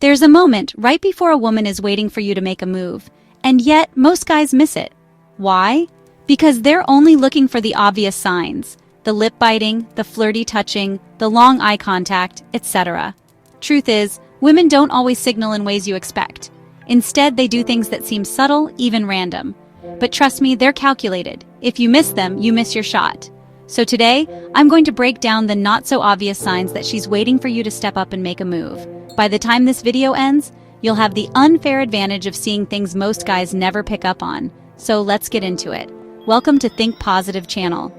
There's a moment right before a woman is waiting for you to make a move, and yet most guys miss it. Why? Because they're only looking for the obvious signs: the lip biting, the flirty touching, the long eye contact, etc. Truth is, women don't always signal in ways you expect. Instead, they do things that seem subtle, even random. But trust me, they're calculated. If you miss them, you miss your shot. So today, I'm going to break down the not-so-obvious signs that she's waiting for you to step up and make a move. By the time this video ends, you'll have the unfair advantage of seeing things most guys never pick up on. So let's get into it. Welcome to Think Positive channel.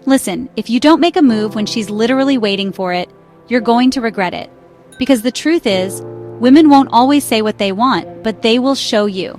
Listen, if you don't make a move when she's literally waiting for it, you're going to regret it. Because the truth is, women won't always say what they want, but they will show you.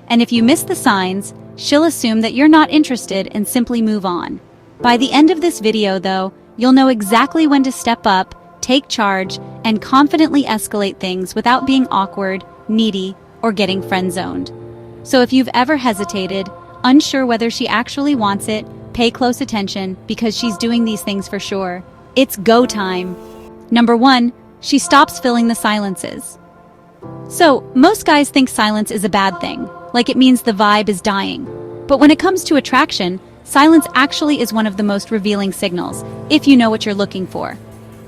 And if you miss the signs, she'll assume that you're not interested and simply move on. By the end of this video, though, you'll know exactly when to step up, take charge, and confidently escalate things without being awkward, needy, or getting friend-zoned. So if you've ever hesitated, unsure whether she actually wants it, pay close attention because she's doing these things for sure. It's go time. Number 1, she stops filling the silences. So, most guys think silence is a bad thing, like it means the vibe is dying. But when it comes to attraction, silence actually is one of the most revealing signals, if you know what you're looking for.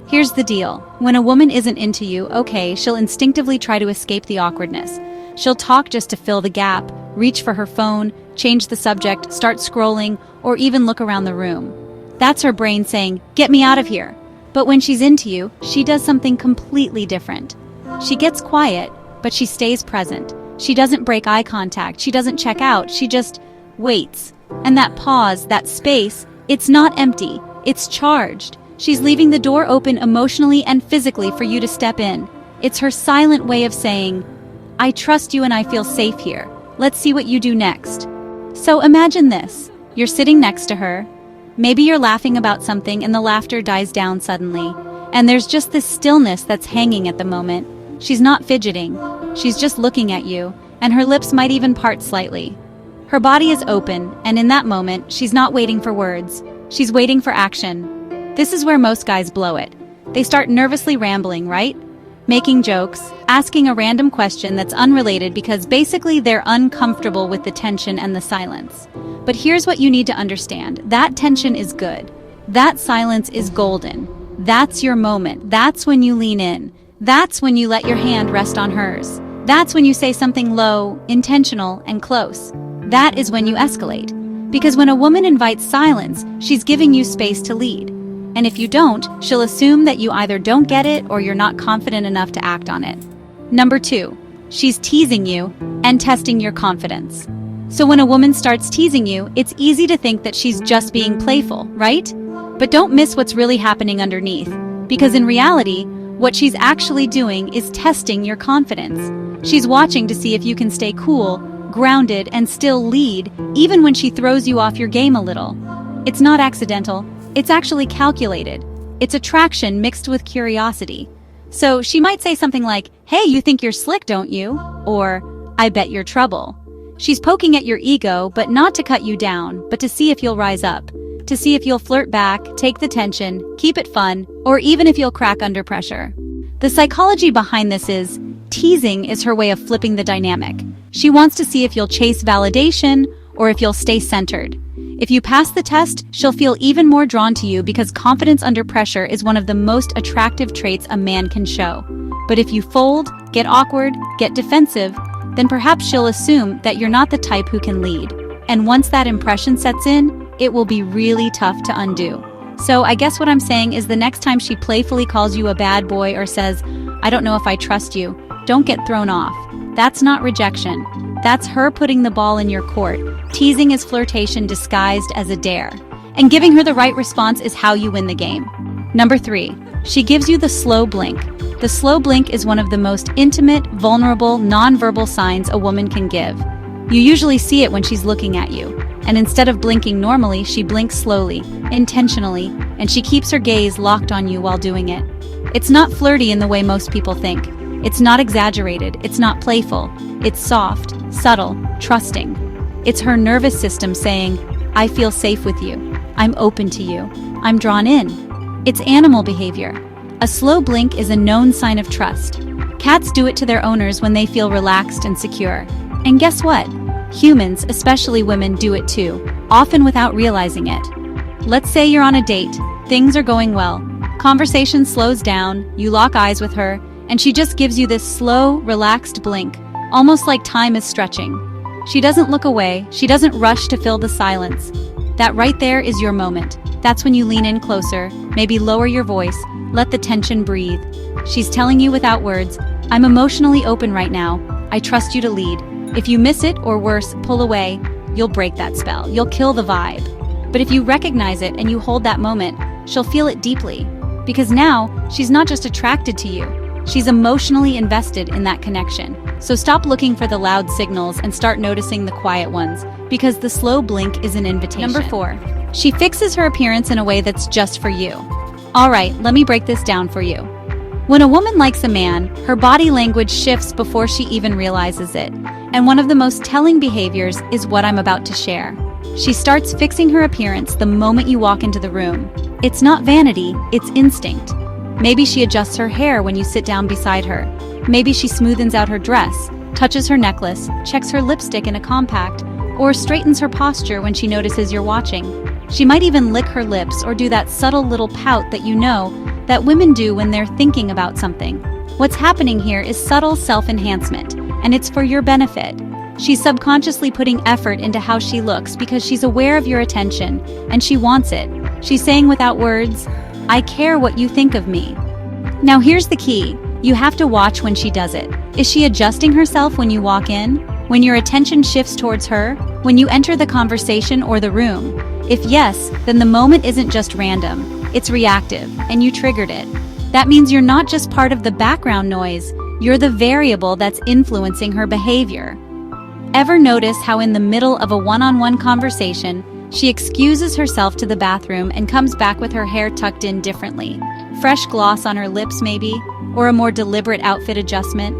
Here's the deal. When a woman isn't into you, okay, she'll instinctively try to escape the awkwardness. She'll talk just to fill the gap, reach for her phone, change the subject, start scrolling, or even look around the room. That's her brain saying, "Get me out of here." But when she's into you, she does something completely different. She gets quiet, but she stays present. She doesn't break eye contact, she doesn't check out, she just waits. And that pause, that space, it's not empty, it's charged. She's leaving the door open emotionally and physically for you to step in. It's her silent way of saying, "I trust you and I feel safe here. Let's see what you do next." So imagine this. You're sitting next to her. Maybe you're laughing about something and the laughter dies down suddenly. And there's just this stillness that's hanging at the moment. She's not fidgeting. She's just looking at you, and her lips might even part slightly. Her body is open, and in that moment, she's not waiting for words. She's waiting for action. This is where most guys blow it. They start nervously rambling, right? Making jokes, asking a random question that's unrelated because basically they're uncomfortable with the tension and the silence. But here's what you need to understand. That tension is good. That silence is golden. That's your moment. That's when you lean in. That's when you let your hand rest on hers. That's when you say something low, intentional, and close. That is when you escalate. Because when a woman invites silence, she's giving you space to lead. And if you don't, she'll assume that you either don't get it or you're not confident enough to act on it. Number 2, she's teasing you and testing your confidence. So when a woman starts teasing you, it's easy to think that she's just being playful, right? But don't miss what's really happening underneath. Because in reality, what she's actually doing is testing your confidence. She's watching to see if you can stay cool, grounded, and still lead, even when she throws you off your game a little. It's not accidental. It's actually calculated. It's attraction mixed with curiosity. So she might say something like, "Hey, you think you're slick, don't you?" Or, "I bet you're trouble." She's poking at your ego, but not to cut you down, but to see if you'll rise up. To see if you'll flirt back, take the tension, keep it fun, or even if you'll crack under pressure. The psychology behind this is, teasing is her way of flipping the dynamic. She wants to see if you'll chase validation or if you'll stay centered. If you pass the test, she'll feel even more drawn to you because confidence under pressure is one of the most attractive traits a man can show. But if you fold, get awkward, get defensive, then perhaps she'll assume that you're not the type who can lead. And once that impression sets in, it will be really tough to undo. So I guess what I'm saying is the next time she playfully calls you a bad boy or says, "I don't know if I trust you," don't get thrown off. That's not rejection. That's her putting the ball in your court. Teasing is flirtation disguised as a dare. And giving her the right response is how you win the game. Number 3, she gives you the slow blink. The slow blink is one of the most intimate, vulnerable, nonverbal signs a woman can give. You usually see it when she's looking at you. And instead of blinking normally, she blinks slowly, intentionally, and she keeps her gaze locked on you while doing it. It's not flirty in the way most people think. It's not exaggerated, it's not playful. It's soft, subtle, trusting. It's her nervous system saying, "I feel safe with you. I'm open to you. I'm drawn in." It's animal behavior. A slow blink is a known sign of trust. Cats do it to their owners when they feel relaxed and secure. And guess what? Humans, especially women, do it too, often without realizing it. Let's say you're on a date, things are going well. Conversation slows down, you lock eyes with her, and she just gives you this slow, relaxed blink, almost like time is stretching. She doesn't look away, she doesn't rush to fill the silence. That right there is your moment. That's when you lean in closer, maybe lower your voice, let the tension breathe. She's telling you without words, I'm emotionally open right now, I trust you to lead. If you miss it, or worse, pull away, you'll break that spell, you'll kill the vibe. But if you recognize it and you hold that moment, she'll feel it deeply. Because now, she's not just attracted to you, she's emotionally invested in that connection. So stop looking for the loud signals and start noticing the quiet ones, because the slow blink is an invitation. Number 4. She fixes her appearance in a way that's just for you. Alright, let me break this down for you. When a woman likes a man, her body language shifts before she even realizes it. And one of the most telling behaviors is what I'm about to share. She starts fixing her appearance the moment you walk into the room. It's not vanity, it's instinct. Maybe she adjusts her hair when you sit down beside her. Maybe she smoothens out her dress, touches her necklace, checks her lipstick in a compact, or straightens her posture when she notices you're watching. She might even lick her lips or do that subtle little pout that you know that women do when they're thinking about something. What's happening here is subtle self-enhancement, and it's for your benefit. She's subconsciously putting effort into how she looks because she's aware of your attention, and she wants it. She's saying without words, I care what you think of me. Now here's the key. You have to watch when she does it. Is she adjusting herself when you walk in? When your attention shifts towards her? When you enter the conversation or the room? If yes, then the moment isn't just random. It's reactive, and you triggered it. That means you're not just part of the background noise, you're the variable that's influencing her behavior. Ever notice how in the middle of a one-on-one conversation, she excuses herself to the bathroom and comes back with her hair tucked in differently? Fresh gloss on her lips maybe, or a more deliberate outfit adjustment?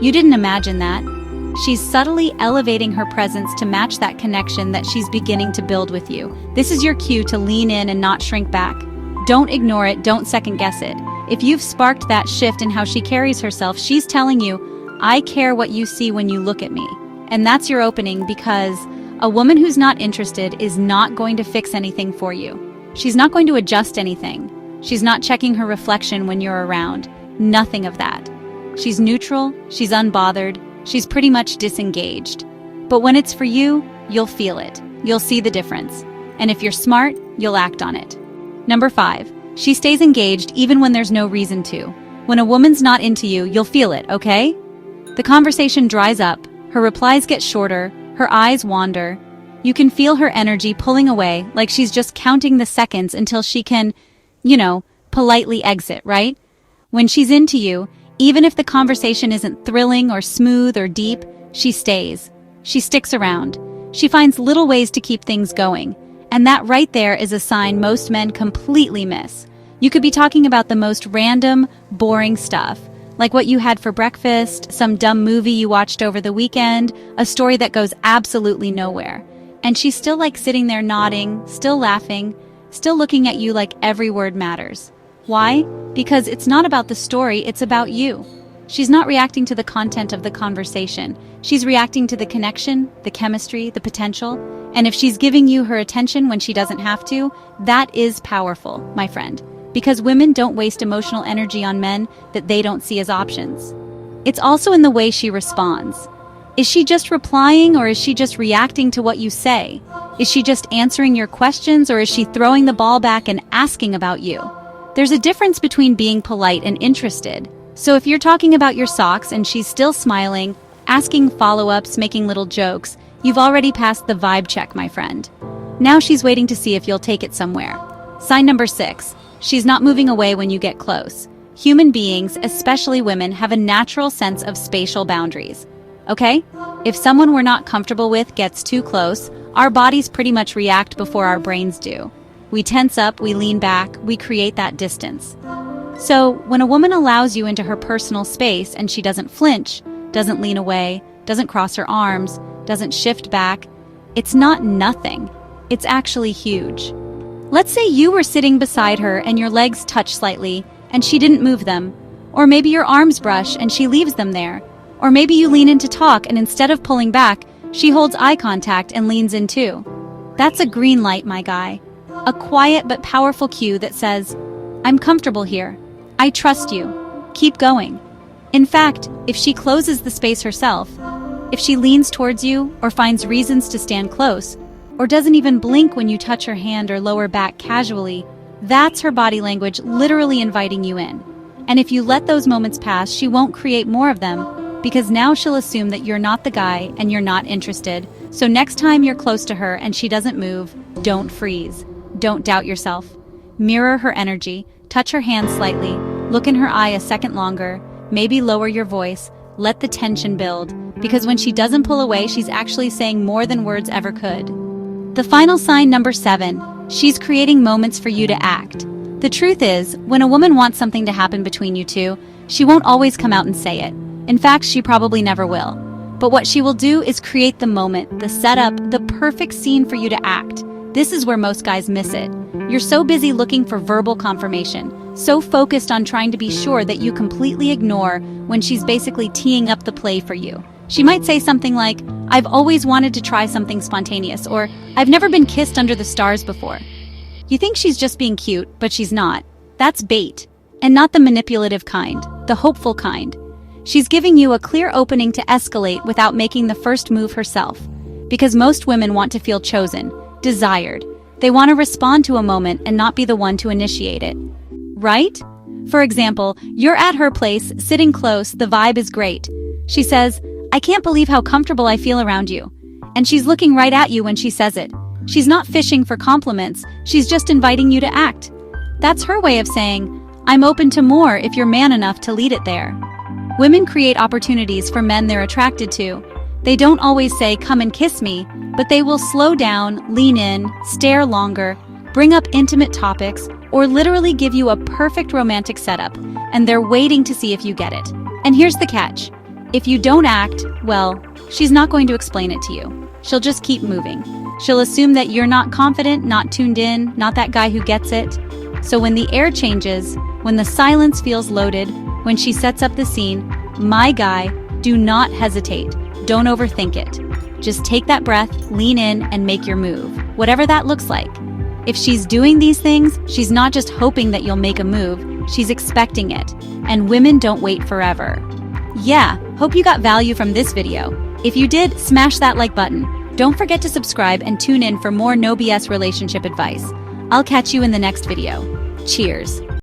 You didn't imagine that. She's subtly elevating her presence to match that connection that she's beginning to build with you. This is your cue to lean in and not shrink back. Don't ignore it, don't second-guess it. If you've sparked that shift in how she carries herself, she's telling you, I care what you see when you look at me. And that's your opening, because a woman who's not interested is not going to fix anything for you. She's not going to adjust anything. She's not checking her reflection when you're around. Nothing of that. She's neutral, she's unbothered, she's pretty much disengaged. But when it's for you, you'll feel it. You'll see the difference. And if you're smart, you'll act on it. Number 5. She stays engaged even when there's no reason to. When a woman's not into you, you'll feel it, okay? The conversation dries up, her replies get shorter, her eyes wander. You can feel her energy pulling away, like she's just counting the seconds until she can, politely exit, right? When she's into you, even if the conversation isn't thrilling or smooth or deep, she stays. She sticks around. She finds little ways to keep things going. And that right there is a sign most men completely miss. You could be talking about the most random, boring stuff, like what you had for breakfast, some dumb movie you watched over the weekend, a story that goes absolutely nowhere. And she's still sitting there nodding, still laughing, still looking at you like every word matters. Why? Because it's not about the story, it's about you. She's not reacting to the content of the conversation. She's reacting to the connection, the chemistry, the potential. And if she's giving you her attention when she doesn't have to, that is powerful, my friend. Because women don't waste emotional energy on men that they don't see as options. It's also in the way she responds. Is she just replying, or is she just reacting to what you say? Is she just answering your questions, or is she throwing the ball back and asking about you? There's a difference between being polite and interested. So if you're talking about your socks and she's still smiling, asking follow-ups, making little jokes, you've already passed the vibe check, my friend. Now she's waiting to see if you'll take it somewhere. Sign number 6. She's not moving away when you get close. Human beings, especially women, have a natural sense of spatial boundaries. Okay? If someone we're not comfortable with gets too close, our bodies pretty much react before our brains do. We tense up, we lean back, we create that distance. So, when a woman allows you into her personal space and she doesn't flinch, doesn't lean away, doesn't cross her arms, doesn't shift back, it's not nothing. It's actually huge. Let's say you were sitting beside her and your legs touched slightly, and she didn't move them. Or maybe your arms brush and she leaves them there. Or maybe you lean in to talk and instead of pulling back, she holds eye contact and leans in too. That's a green light, my guy. A quiet but powerful cue that says, I'm comfortable here. I trust you. Keep going. In fact, if she closes the space herself, if she leans towards you or finds reasons to stand close, or doesn't even blink when you touch her hand or lower back casually, that's her body language literally inviting you in. And if you let those moments pass, she won't create more of them, because now she'll assume that you're not the guy and you're not interested. So next time you're close to her and she doesn't move, don't freeze. Don't doubt yourself. Mirror her energy, touch her hand slightly, look in her eye a second longer, maybe lower your voice, let the tension build, because when she doesn't pull away, she's actually saying more than words ever could. The final sign, number 7, she's creating moments for you to act. The truth is, when a woman wants something to happen between you two, she won't always come out and say it. In fact, she probably never will. But what she will do is create the moment, the setup, the perfect scene for you to act. This is where most guys miss it. You're so busy looking for verbal confirmation, so focused on trying to be sure that you completely ignore when she's basically teeing up the play for you. She might say something like, I've always wanted to try something spontaneous, or I've never been kissed under the stars before. You think she's just being cute, but she's not. That's bait. And not the manipulative kind, the hopeful kind. She's giving you a clear opening to escalate without making the first move herself. Because most women want to feel chosen, desired. They want to respond to a moment and not be the one to initiate it. Right? For example, you're at her place, sitting close, the vibe is great. She says, I can't believe how comfortable I feel around you. And she's looking right at you when she says it. She's not fishing for compliments, she's just inviting you to act. That's her way of saying, I'm open to more if you're man enough to lead it there. Women create opportunities for men they're attracted to. They don't always say, come and kiss me, but they will slow down, lean in, stare longer, bring up intimate topics, or literally give you a perfect romantic setup, and they're waiting to see if you get it. And here's the catch. If you don't act, well, she's not going to explain it to you. She'll just keep moving. She'll assume that you're not confident, not tuned in, not that guy who gets it. So when the air changes, when the silence feels loaded, when she sets up the scene, my guy, do not hesitate. Don't overthink it. Just take that breath, lean in, and make your move, whatever that looks like. If she's doing these things, she's not just hoping that you'll make a move, she's expecting it. And women don't wait forever. Yeah, hope you got value from this video. If you did, smash that like button. Don't forget to subscribe and tune in for more no BS relationship advice. I'll catch you in the next video. Cheers.